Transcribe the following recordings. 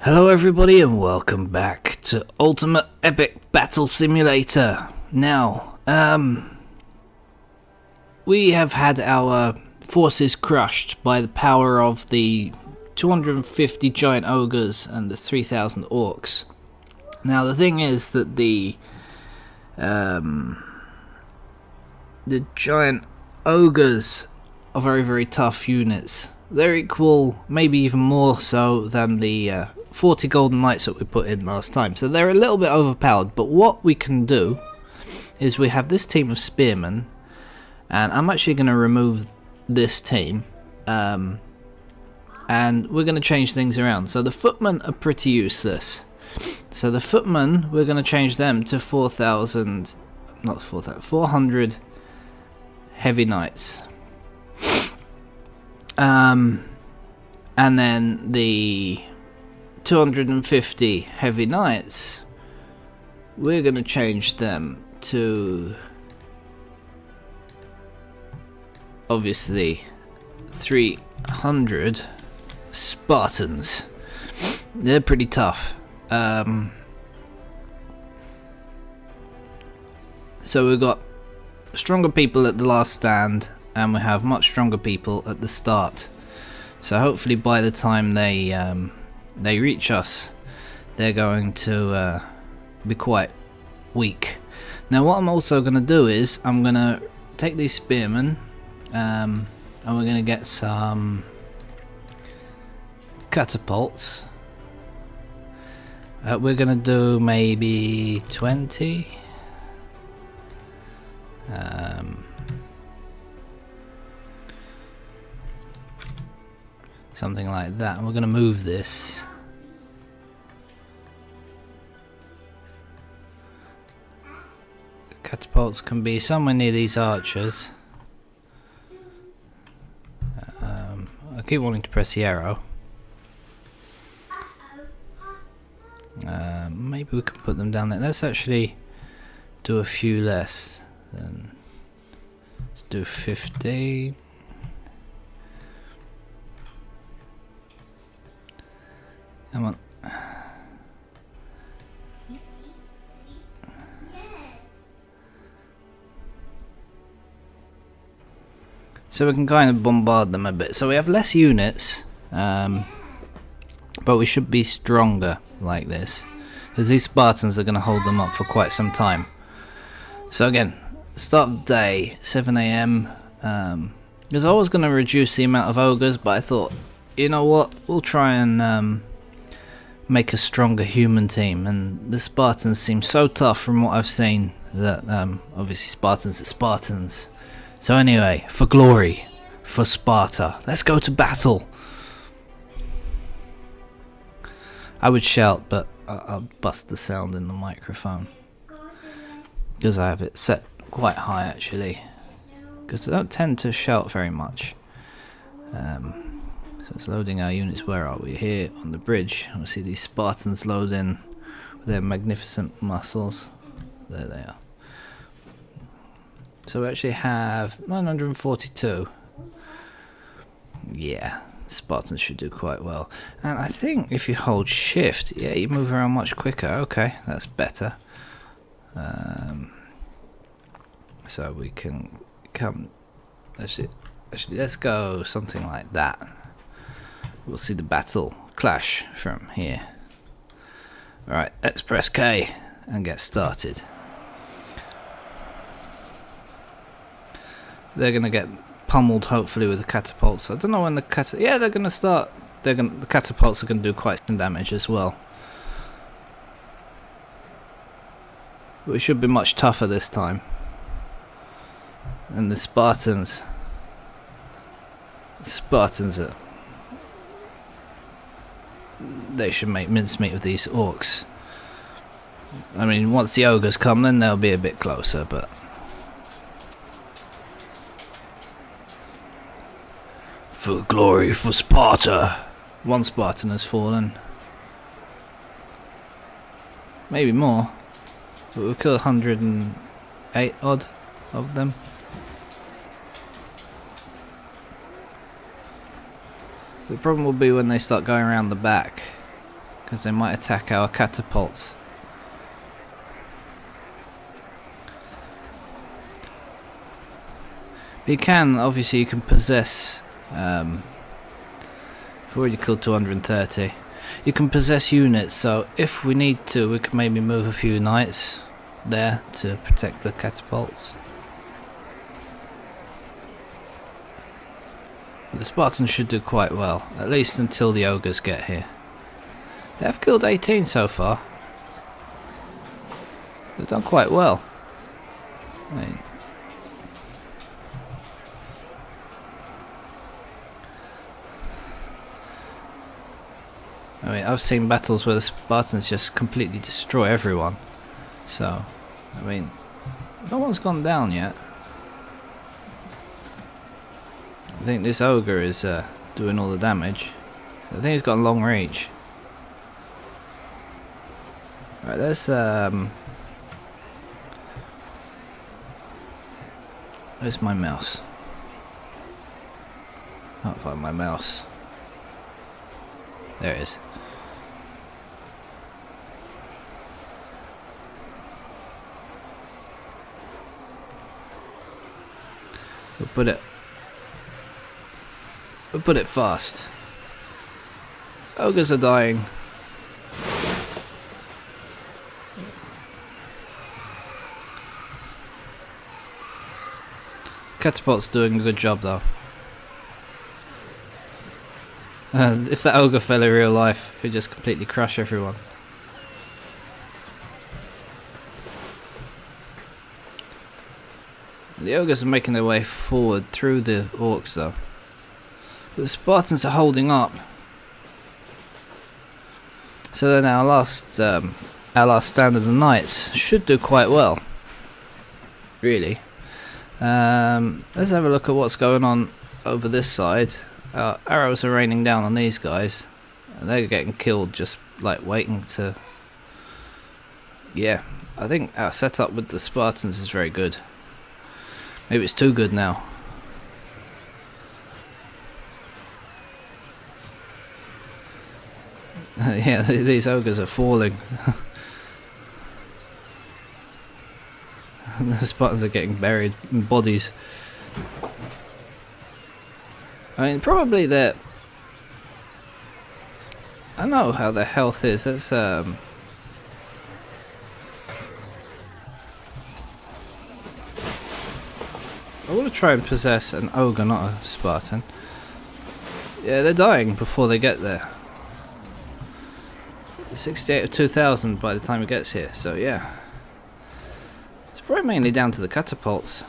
Hello everybody and welcome back to Ultimate Epic Battle Simulator. Now, we have had our forces crushed by the power of the 250 giant ogres and the 3,000 orcs. Now the thing is that the giant ogres are very tough units. They're equal, maybe even more so than the 40 golden knights that we put in last time, so they're a little bit overpowered. But what we can do is we have this team of spearmen, and I'm actually going to remove this team, and we're going to change things around. So the footmen are pretty useless, so the footmen, we're going to change them to 400 heavy knights, and then the 250 heavy knights, we're going to change them to obviously 300 Spartans. They're pretty tough. So we've got stronger people at the last stand, and we have much stronger people at the start. So hopefully by the time they reach us, they're going to be quite weak. Now what I'm also going to do is I'm going to take these spearmen, and we're going to get some catapults. We're going to do maybe 20. Something like that, and we're going to move this. Catapults can be somewhere near these archers. I keep wanting to press the arrow. Maybe we can put them down there. Let's actually do a few less. Then let's do 50. Come on. So we can kind of bombard them a bit. So we have less units, but we should be stronger like this, because these Spartans are going to hold them up for quite some time. So again, start of the day, 7 AM. Because I was going to reduce the amount of ogres, but I thought, you know what, we'll try and make a stronger human team, and the Spartans seem so tough from what I've seen that obviously Spartans are Spartans. So anyway, for glory, for Sparta, let's go to battle. I would shout, but I'll bust the sound in the microphone because I have it set quite high actually, because I don't tend to shout very much. So it's loading our units. Where are we? Here on the bridge. We see these Spartans load in with their magnificent muscles. There they are. So we actually have 942. Yeah, Spartans should do quite well. And I think if you hold shift, yeah, you move around much quicker. Okay, that's better. So we can come. Actually, let's go something like that. We'll see the battle clash from here. Alright, let's press K and get started. They're going to get pummeled hopefully with the catapults. I don't know when the yeah, they're going to start. The catapults are going to do quite some damage as well. But we should be much tougher this time. And the Spartans are... They should make mincemeat of these orcs. I mean, once the ogres come, then they'll be a bit closer, but... For glory, for Sparta! One Spartan has fallen. Maybe more. But we'll kill 108 odd of them. The problem will be when they start going around the back, because they might attack our catapults. You can, obviously, you can possess. I've already killed 230. You can possess units, so if we need to, we can maybe move a few knights there to protect the catapults. The Spartans should do quite well, at least until the ogres get here. They have killed 18 so far. They've done quite well. I mean, I've seen battles where the Spartans just completely destroy everyone. So, I mean, no one's gone down yet. I think this ogre is doing all the damage. I think he's got a long reach. Right, there's where's my mouse? Can't find my mouse. There it is. We'll put it fast. Ogres are dying. Catapult's doing a good job though. If that ogre fell in real life, he'd just completely crush everyone. The ogres are making their way forward through the orcs though. But the Spartans are holding up. So then our last stand of the knights should do quite well. Really. Let's have a look at what's going on over this side. Arrows are raining down on these guys. And they're getting killed just like waiting to... Yeah, I think our setup with the Spartans is very good. Maybe it's too good now. Yeah, these ogres are falling. The Spartans are getting buried in bodies. I mean, probably they're... I know how their health is. That's I want to try and possess an ogre, not a Spartan. Yeah, they're dying before they get there. 68 of 2,000 by the time it gets here, so yeah. It's probably mainly down to the catapults.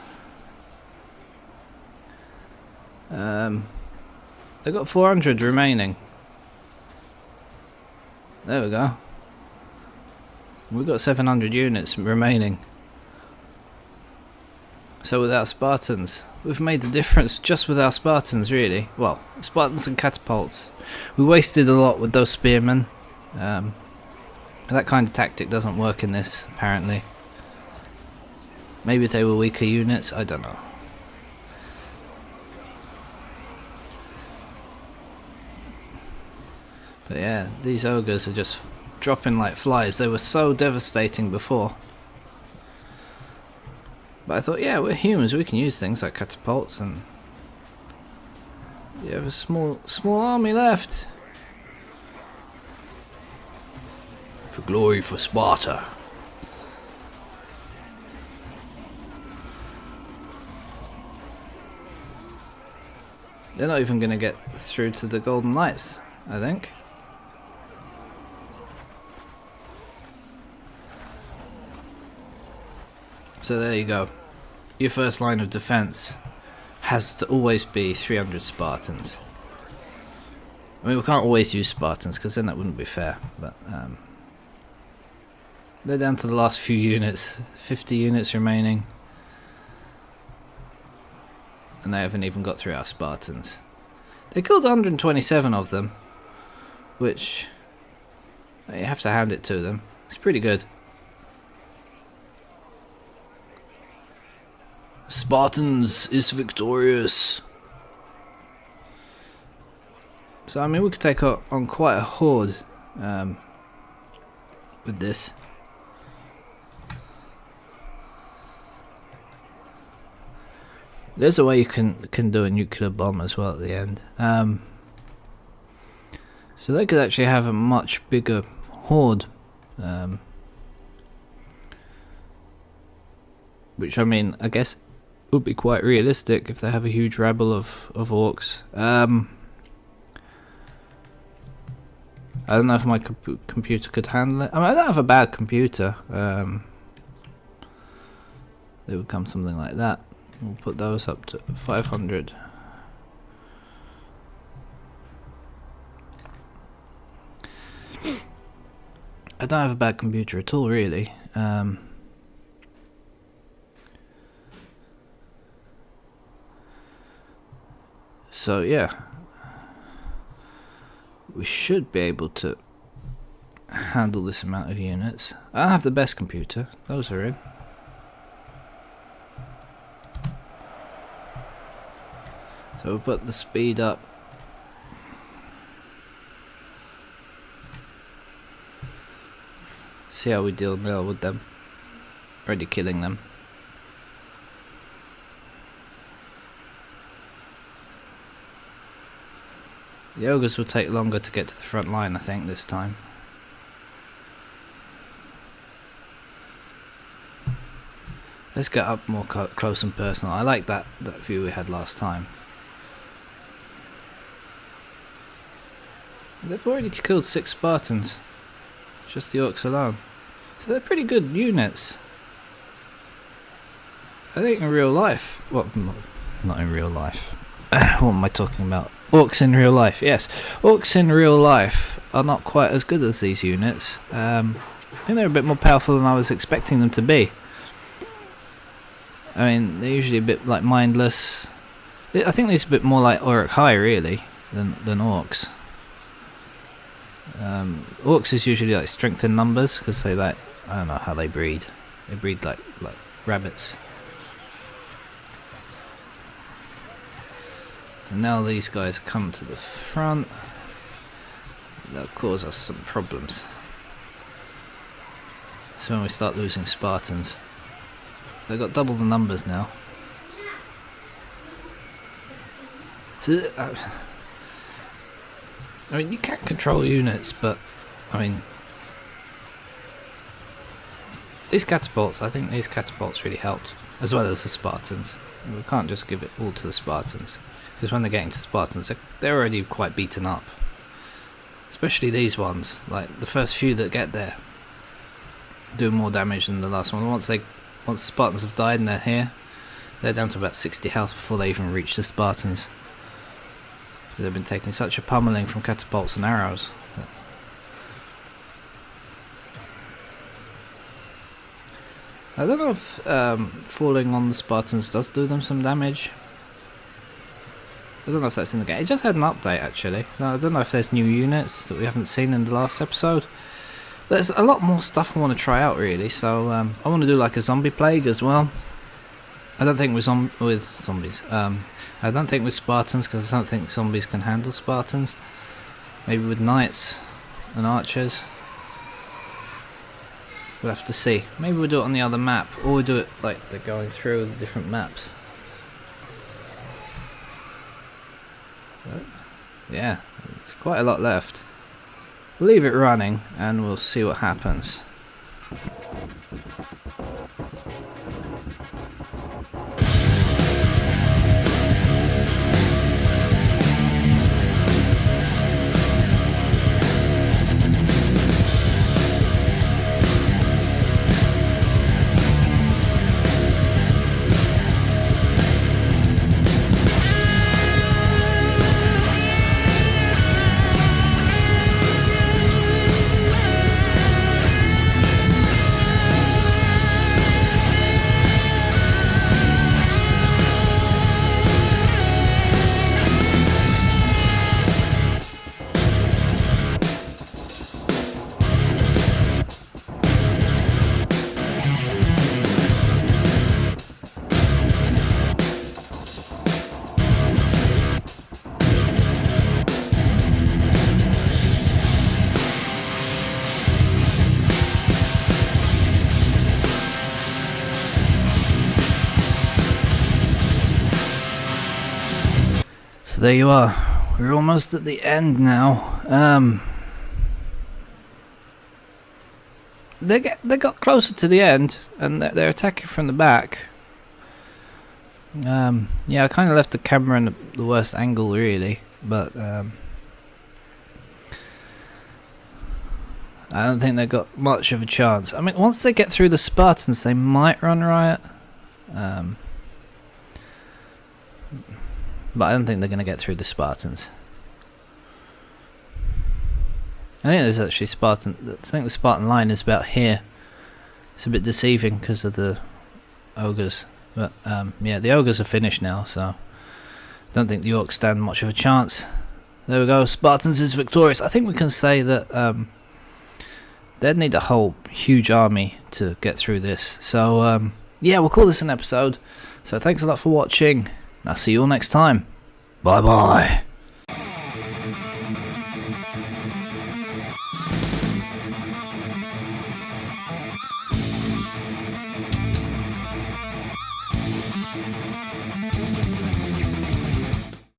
They've got 400 remaining. There we go. We've got 700 units remaining. So with our Spartans, we've made the difference just with our Spartans really. Well, Spartans and catapults. We wasted a lot with those spearmen. That kind of tactic doesn't work in this, apparently. Maybe if they were weaker units, I don't know. But yeah, these ogres are just dropping like flies. They were so devastating before. But I thought, yeah, we're humans, we can use things like catapults, and you have a small army left. For glory for Sparta. They're not even going to get through to the Golden Knights, I think. So there you go. Your first line of defense has to always be 300 Spartans. I mean, we can't always use Spartans because then that wouldn't be fair, but they're down to the last few units, 50 units remaining, and they haven't even got through our Spartans. They killed 127 of them, which you have to hand it to them. It's pretty good. Spartans is victorious. So I mean, we could take on quite a horde with this. There's a way you can do a nuclear bomb as well at the end. So they could actually have a much bigger horde. Which, I mean, I guess would be quite realistic if they have a huge rabble of orcs. I don't know if my computer could handle it. I mean, I don't have a bad computer. It would come something like that. We'll put those up to 500. I don't have a bad computer at all, really. So yeah, we should be able to handle this amount of units. I don't have the best computer, those are in. So we'll put the speed up. See how we deal now with them. Already killing them. The ogres will take longer to get to the front line, I think, this time. Let's get up more close and personal. I like that view we had last time. They've already killed 6 Spartans. Just the Orcs alone. So they're pretty good units. I think in real life... Well, not in real life. What am I talking about? Orcs in real life, yes. Orcs in real life are not quite as good as these units. I think they're a bit more powerful than I was expecting them to be. I mean, they're usually a bit like mindless. I think these are a bit more like Orc High, really, than Orcs. Orcs is usually like strength in numbers, because they like, I don't know how they breed. They breed like rabbits. And now these guys come to the front. That'll cause us some problems. So when we start losing Spartans, they've got double the numbers now. So, I mean, you can control units, but I mean, these catapults, I think these catapults really helped, as well as the Spartans. We can't just give it all to the Spartans, because when they're getting to Spartans, they're already quite beaten up. Especially these ones, like the first few that get there, do more damage than the last one. Once the Spartans have died and they're here, they're down to about 60 health before they even reach the Spartans. They've been taking such a pummeling from catapults and arrows. I don't know if falling on the Spartans does do them some damage. I don't know if that's in the game. It just had an update, actually. No, I don't know if there's new units that we haven't seen in the last episode. There's a lot more stuff I want to try out, really. So I want to do like a zombie plague as well. I don't think with zombies. I don't think with Spartans, because I don't think zombies can handle Spartans. Maybe with knights and archers. We'll have to see. Maybe we'll do it on the other map, or we'll do it like they're going through the different maps. But, yeah, there's quite a lot left. We'll leave it running and we'll see what happens. So there you are. We're almost at the end now. They got closer to the end, and they're attacking from the back. Yeah, I kind of left the camera in the worst angle, really, but I don't think they got much of a chance. I mean, once they get through the Spartans, they might run riot, but I don't think they're going to get through the Spartans. I think there's actually Spartan. I think the Spartan line is about here. It's a bit deceiving because of the ogres, but yeah, the ogres are finished now, so don't think the Orcs stand much of a chance. There we go. Spartans is victorious. I think we can say that they'd need a whole huge army to get through this. So yeah, we'll call this an episode. So thanks a lot for watching. I'll see you all next time. Bye bye.